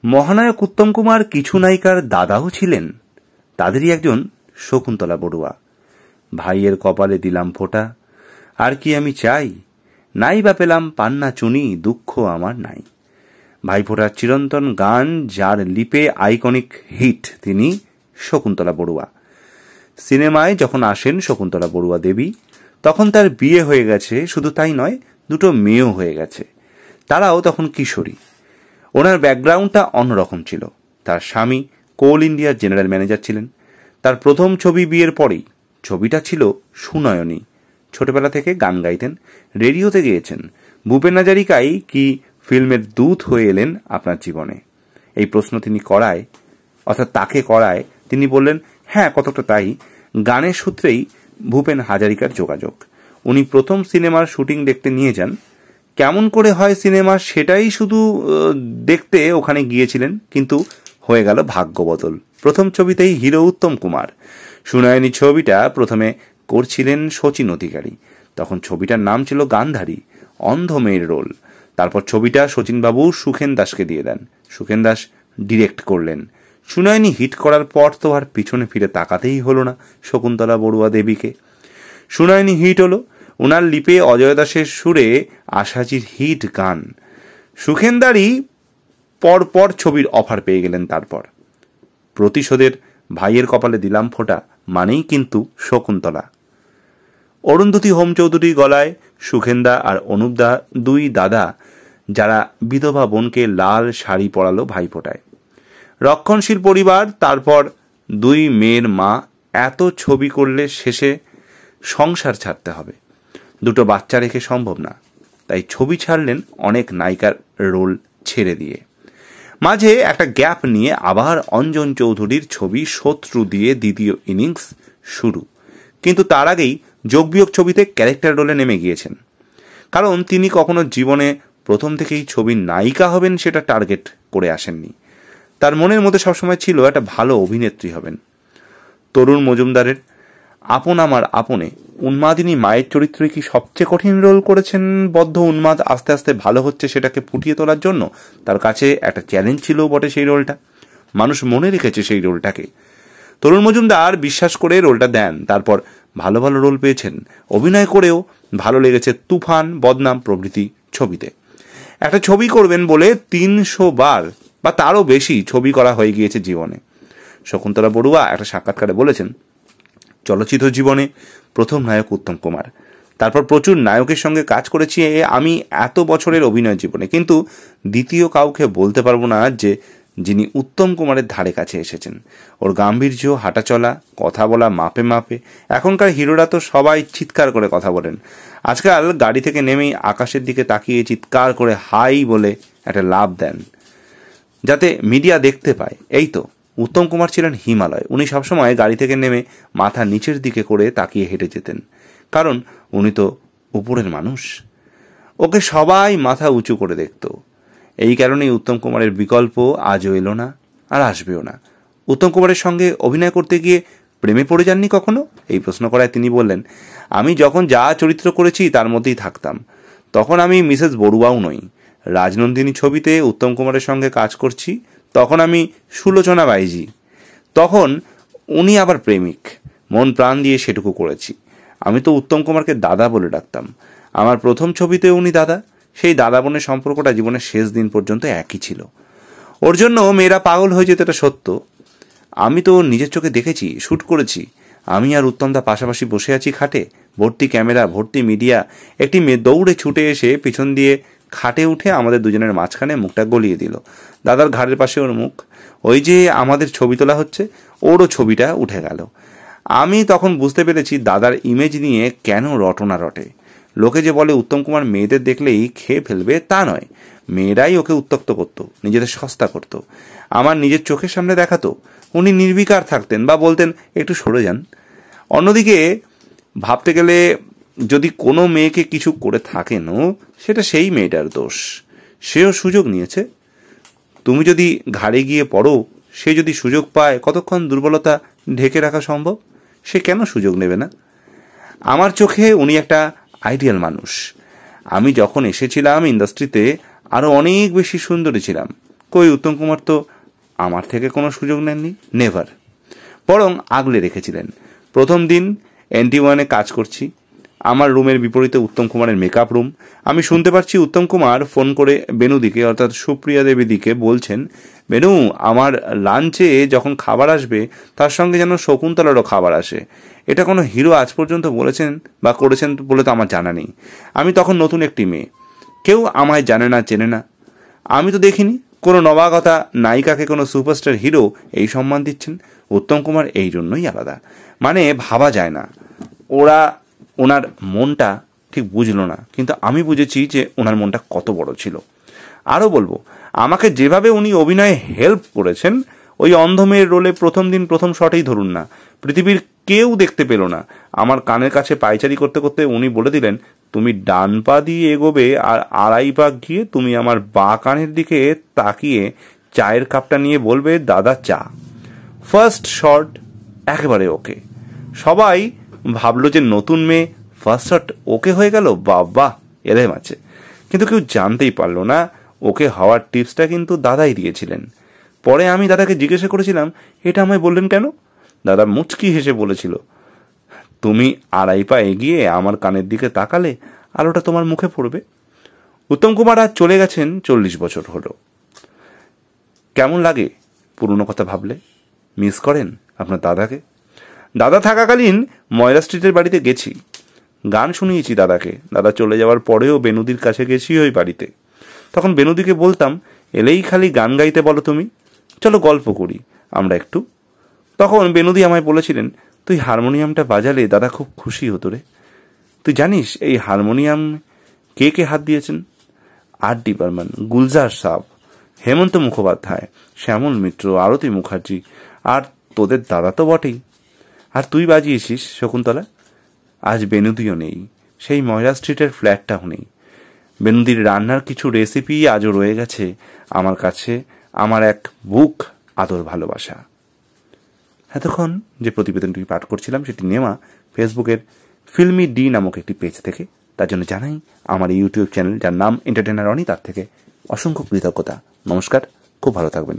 মহানায়ক উত্তম কুমার কিছু নায়িকার দাদাও ছিলেন। তাদেরই একজন শকুন্তলা বড়ুয়া। ভাইয়ের কপালে দিলাম ফোঁটা, আর কি আমি চাই, নাই বা পেলাম পান্না চুনি, দুঃখ আমার নাই। ভাইফোঁটার চিরন্তন গান, যার লিপে আইকনিক হিট, তিনি শকুন্তলা বড়ুয়া। সিনেমায় যখন আসেন শকুন্তলা বড়ুয়া দেবী, তখন তার বিয়ে হয়ে গেছে, শুধু তাই নয়, দুটো মেয়েও হয়ে গেছে। তারাও তখন কিশোরী। ওনার ব্যাকগ্রাউন্ডটা অন্যরকম ছিল। তার স্বামী কোল ইন্ডিয়ার জেনারেল ম্যানেজার ছিলেন। তার প্রথম ছবি বিয়ের পরেই, ছবিটা ছিল সুনয়নী। ছোটবেলা থেকে গান গাইতেন, রেডিওতে গেয়েছেন। ভূপেন হাজারিকাই কি ফিল্মের দূত হয়ে এলেন আপনার জীবনে? এই প্রশ্ন তিনি করায়, অর্থাৎ তাকে করায়, তিনি বললেন হ্যাঁ, কতটা তাই। গানের সূত্রেই ভূপেন হাজারিকার যোগাযোগ। উনি প্রথম সিনেমার শুটিং দেখতে নিয়ে যান। কেমন করে হয় সিনেমা সেটাই শুধু দেখতে ওখানে গিয়েছিলেন, কিন্তু হয়ে গেল ভাগ্য বদল। প্রথম ছবিতেই হিরো উত্তম কুমার। সুনয়নী ছবিটা প্রথমে করছিলেন শচীন অধিকারী। তখন ছবিটার নাম ছিল গান্ধারী, অন্ধ মেয়ের রোল। তারপর ছবিটা শচীনবাবু সুখেন দাসকে দিয়ে দেন। সুখেন দাস ডিরেক্ট করলেন। সুনয়নী হিট করার পর তো আর পিছনে ফিরে তাকাতেই হলো না শকুন্তলা বড়ুয়া দেবীকে। সুনয়নী হিট হলো। ওনার লিপে অজয় দাসের সুরে আশাজির হিট গান। সুখেনদারই পরপর ছবির অফার পেয়ে গেলেন। তারপর প্রতিশোধের ভাইয়ের কপালে দিলাম ফোঁটা মানেই কিন্তু শকুন্তলা। অরুন্ধতী হোম চৌধুরীর গলায় সুখেনদা আর অনুপদা, দুই দাদা, যারা বিধবা বোনকে লাল শাড়ি পরালো ভাইফোঁটায়। রক্ষণশীল পরিবার, তারপর দুই মেয়ের মা। এত ছবি করলে শেষে সংসার ছাড়তে হবে, দুটো বাচ্চা রেখে সম্ভব না। তাই ছবি ছাড়লেন অনেক নায়িকার রোল ছেড়ে দিয়ে। মাঝে একটা গ্যাপ নিয়ে আবার অঞ্জন চৌধুরীর ছবি শত্রু দিয়ে দ্বিতীয় ইনিংস শুরু। কিন্তু তার আগেই যোগবিয়োগ ছবিতে ক্যারেক্টার রোলে নেমে গিয়েছেন। কারণ তিনি কখনো জীবনে প্রথম থেকেই ছবির নায়িকা হবেন সেটা টার্গেট করে আসেননি। তার মনের মধ্যে সবসময় ছিল একটা ভালো অভিনেত্রী হবেন। তরুণ মজুমদারের আপন আমার আপনে উন্মাদিনী মায়ের চরিত্রে কি সবচেয়ে কঠিন রোল করেছেন? বদ্ধ উন্মাদ আস্তে আস্তে ভালো হচ্ছে, সেটাকে ফুটিয়ে তোলার জন্য তার কাছে একটা চ্যালেঞ্জ ছিল বটে সেই রোলটা। মানুষ মনে রেখেছে সেই রোলটাকে। তরুণ মজুমদার বিশ্বাস করে রোলটা দেন। তারপর ভালো ভালো রোল পেয়েছেন। অভিনয় করেও ভালো লেগেছে তুফান, বদনাম প্রভৃতি ছবিতে। একটা ছবি করবেন বলে 300 বার বা তারও বেশি ছবি করা হয়ে গিয়েছে জীবনে। শকুন্তলা বড়ুয়া একটা সাক্ষাৎকারে বলেছেন, চলচ্চিত্র জীবনে প্রথম নায়ক উত্তম কুমার। তারপর প্রচুর নায়কের সঙ্গে কাজ করেছি আমি এত বছরের অভিনয় জীবনে, কিন্তু দ্বিতীয় কাউকে বলতে পারবো না যে যিনি উত্তম কুমারের ধারে কাছে এসেছেন। ওর গাম্ভীর্য, হাঁটাচলা, কথা বলা মাপে মাপে। এখনকার হিরোরা তো সবাই চিৎকার করে কথা বলেন। আজকাল গাড়ি থেকে নেমেই আকাশের দিকে তাকিয়ে চিৎকার করে হাই বলে একটা লাভ দেন, যাতে মিডিয়া দেখতে পায়। এই তো উত্তম কুমার ছিলেন হিমালয়। উনি সবসময় গাড়ি থেকে নেমে মাথা নিচের দিকে করে তাকিয়ে হেঁটে যেতেন, কারণ উনি তো উপরের মানুষ। ওকে সবাই মাথা উঁচু করে দেখত। এই কারণেই উত্তম কুমারের বিকল্প আজও এলো না, আর আসবেও না। উত্তম কুমারের সঙ্গে অভিনয় করতে গিয়ে প্রেমে পড়ে যাননি কখনো? এই প্রশ্ন করায় তিনি বললেন, আমি যখন যা চরিত্র করেছি তার মধ্যেই থাকতাম। তখন আমি মিসেস বড়ুয়াও নই। রাজনন্দিনী ছবিতে উত্তম কুমারের সঙ্গে কাজ করছি, তখন আমি সুলোচনা বাইজি। তখন উনি আবার প্রেমিক। মন প্রাণ দিয়ে সেটুকু করেছি। আমি তো উত্তম কুমারকে দাদা বলে ডাকতাম। আমার প্রথম ছবিতে উনি দাদা। সেই দাদা বোনের সম্পর্কটা জীবনের শেষ দিন পর্যন্ত একই ছিল। ওর জন্য মেয়েরা পাগল হয়ে যেত, এটা সত্য। আমি তো নিজের চোখে দেখেছি, শ্যুট করেছি। আমি আর উত্তমদা পাশাপাশি বসে আছি খাটে, ভর্তি ক্যামেরা, ভর্তি মিডিয়া। একটি মেয়ে দৌড়ে ছুটে এসে পিছন দিয়ে খাটে উঠে আমাদের দুজনের মাঝখানে মুখটা গলিয়ে দিল। দাদার ঘাড়ের পাশে ওর মুখ। ওই যে আমাদের ছবি তোলা হচ্ছে, ওরও ছবিটা উঠে গেল। আমি তখন বুঝতে পেরেছি দাদার ইমেজ নিয়ে কেন রটনা রটে। লোকে যে বলে উত্তম কুমার মেয়েদের দেখলেই খেয়ে ফেলবে, তা নয়। মেয়েরাই ওকে উত্ত্যক্ত করত, নিজেদের সস্তা করত। আমার নিজের চোখের সামনে দেখাতো। উনি নির্বিকার থাকতেন বা বলতেন একটু সরে যান। অন্যদিকে ভাবতে গেলে যদি কোনো মেয়েকে কিছু করে থাকেনও, সেটা সেই মেয়েটার দোষ। সেও সুযোগ নিয়েছে। তুমি যদি ঘাড়ে গিয়ে পড়ো, সে যদি সুযোগ পায়, কতক্ষণ দুর্বলতা ঢেকে রাখা সম্ভব? সে কেন সুযোগ নেবে না? আমার চোখে উনি একটা আইডিয়াল মানুষ। আমি যখন এসেছিলাম ইন্ডাস্ট্রিতে আরও অনেক বেশি সুন্দরী ছিলাম, কই, উত্তম কুমার তো আমার থেকে কোনো সুযোগ নেননি, নেভার, বরং আগলে রেখেছিলেন। প্রথম দিন NT1-এ কাজ করছি, আমার রুমের বিপরীতে উত্তম কুমারের মেকআপ রুম। আমি শুনতে পাচ্ছি উত্তম কুমার ফোন করে বেনুদিকে, অর্থাৎ সুপ্রিয়া দেবীদিকে বলছেন, বেনু, আমার লাঞ্চে যখন খাবার আসবে তার সঙ্গে যেন শকুন্তলারও খাবার আসে। এটা কোনো হিরো আজ পর্যন্ত বলেছেন বা করেছেন বলে তো আমার জানা নেই। আমি তখন নতুন একটি মেয়ে, কেউ আমায় জানে না, চেনে না। আমি তো দেখিনি কোনো নবাগতা নায়িকাকে কোনো সুপারস্টার হিরো এই সম্মান দিচ্ছেন। উত্তম কুমার এই জন্যই আলাদা, মানে ভাবা যায় না। ওনার মনটা ঠিক বুঝলো না, কিন্তু আমি বুঝেছি যে ওনার মনটা কত বড় ছিল। আরও বলবো, আমাকে যেভাবে উনি অভিনয়ে হেল্প করেছেন, ওই অন্ধমের রোলে প্রথম দিন প্রথম শটেই ধরুন না, পৃথিবীর কেউ দেখতে পেল না। আমার কানের কাছে পায়চারি করতে করতে উনি বলে দিলেন, তুমি ডান পা দিয়ে এগোবে আর 2.5 পা গিয়ে তুমি আমার বাঁ কানের দিকে তাকিয়ে চায়ের কাপটা নিয়ে বলবে, দাদা চা। ফার্স্ট শট একেবারে ওকে। সবাই ভাবলো যে নতুন মেয়ে, ফার্স্ট শট ওকে হয়ে গেল, বাবা এলেম আছে। কিন্তু কেউ জানতেই পারলো না ওকে হওয়ার টিপসটা কিন্তু দাদাই দিয়েছিলেন। পরে আমি দাদাকে জিজ্ঞাসা করেছিলাম, এটা আমায় বললেন কেন? দাদা মুচকি হেসে বলেছিল, তুমি 2.5 পা এগিয়ে আমার কানের দিকে তাকালে আলোটা তোমার মুখে পড়বে। উত্তম কুমার আজ চলে গেছেন, 40 বছর হলো। কেমন লাগে পুরনো কথা ভাবলে? মিস করেন আপনার দাদাকে? দাদা থাকাকালীন ময়রা স্ট্রিটের বাড়িতে গেছি, গান শুনিয়েছি দাদাকে। দাদা চলে যাওয়ার পরেও বেনুদির কাছে গেছি ওই বাড়িতে। তখন বেনুদিকে বলতাম, এলেই খালি গান গাইতে বলো তুমি, চলো গল্প করি আমরা একটু। তখন বেনুদি আমায় বলেছিলেন, তুই হারমোনিয়ামটা বাজালে দাদা খুব খুশি হতো রে। তুই জানিস এই হারমোনিয়াম কে কে হাত দিয়েছেন? R.D. বর্মন, গুলজার সাহ, হেমন্ত মুখোপাধ্যায়, শ্যামল মিত্র, আরতি মুখার্জি, আর তোদের দাদা তো বটেই। আর তুই বাজিয়েছিস শকুন্তলা। আজ বেনুদিও নেই, সেই ময়রা স্ট্রিটের ফ্ল্যাটটাও নেই। বেনুদির রান্নার কিছু রেসিপি আজও রয়ে গেছে আমার কাছে, আমার এক বুক আদর ভালোবাসা। এতক্ষণ যে প্রতিবেদনটি পাঠ করছিলাম সেটি নেওয়া ফেসবুকের ফিল্মি ডি নামক একটি পেজ থেকে। তার জন্য জানাই আমার ইউটিউব চ্যানেল, যার নাম এন্টারটেইনার অনি, তার থেকে অসংখ্য কৃতজ্ঞতা। নমস্কার, খুব ভালো থাকবেন।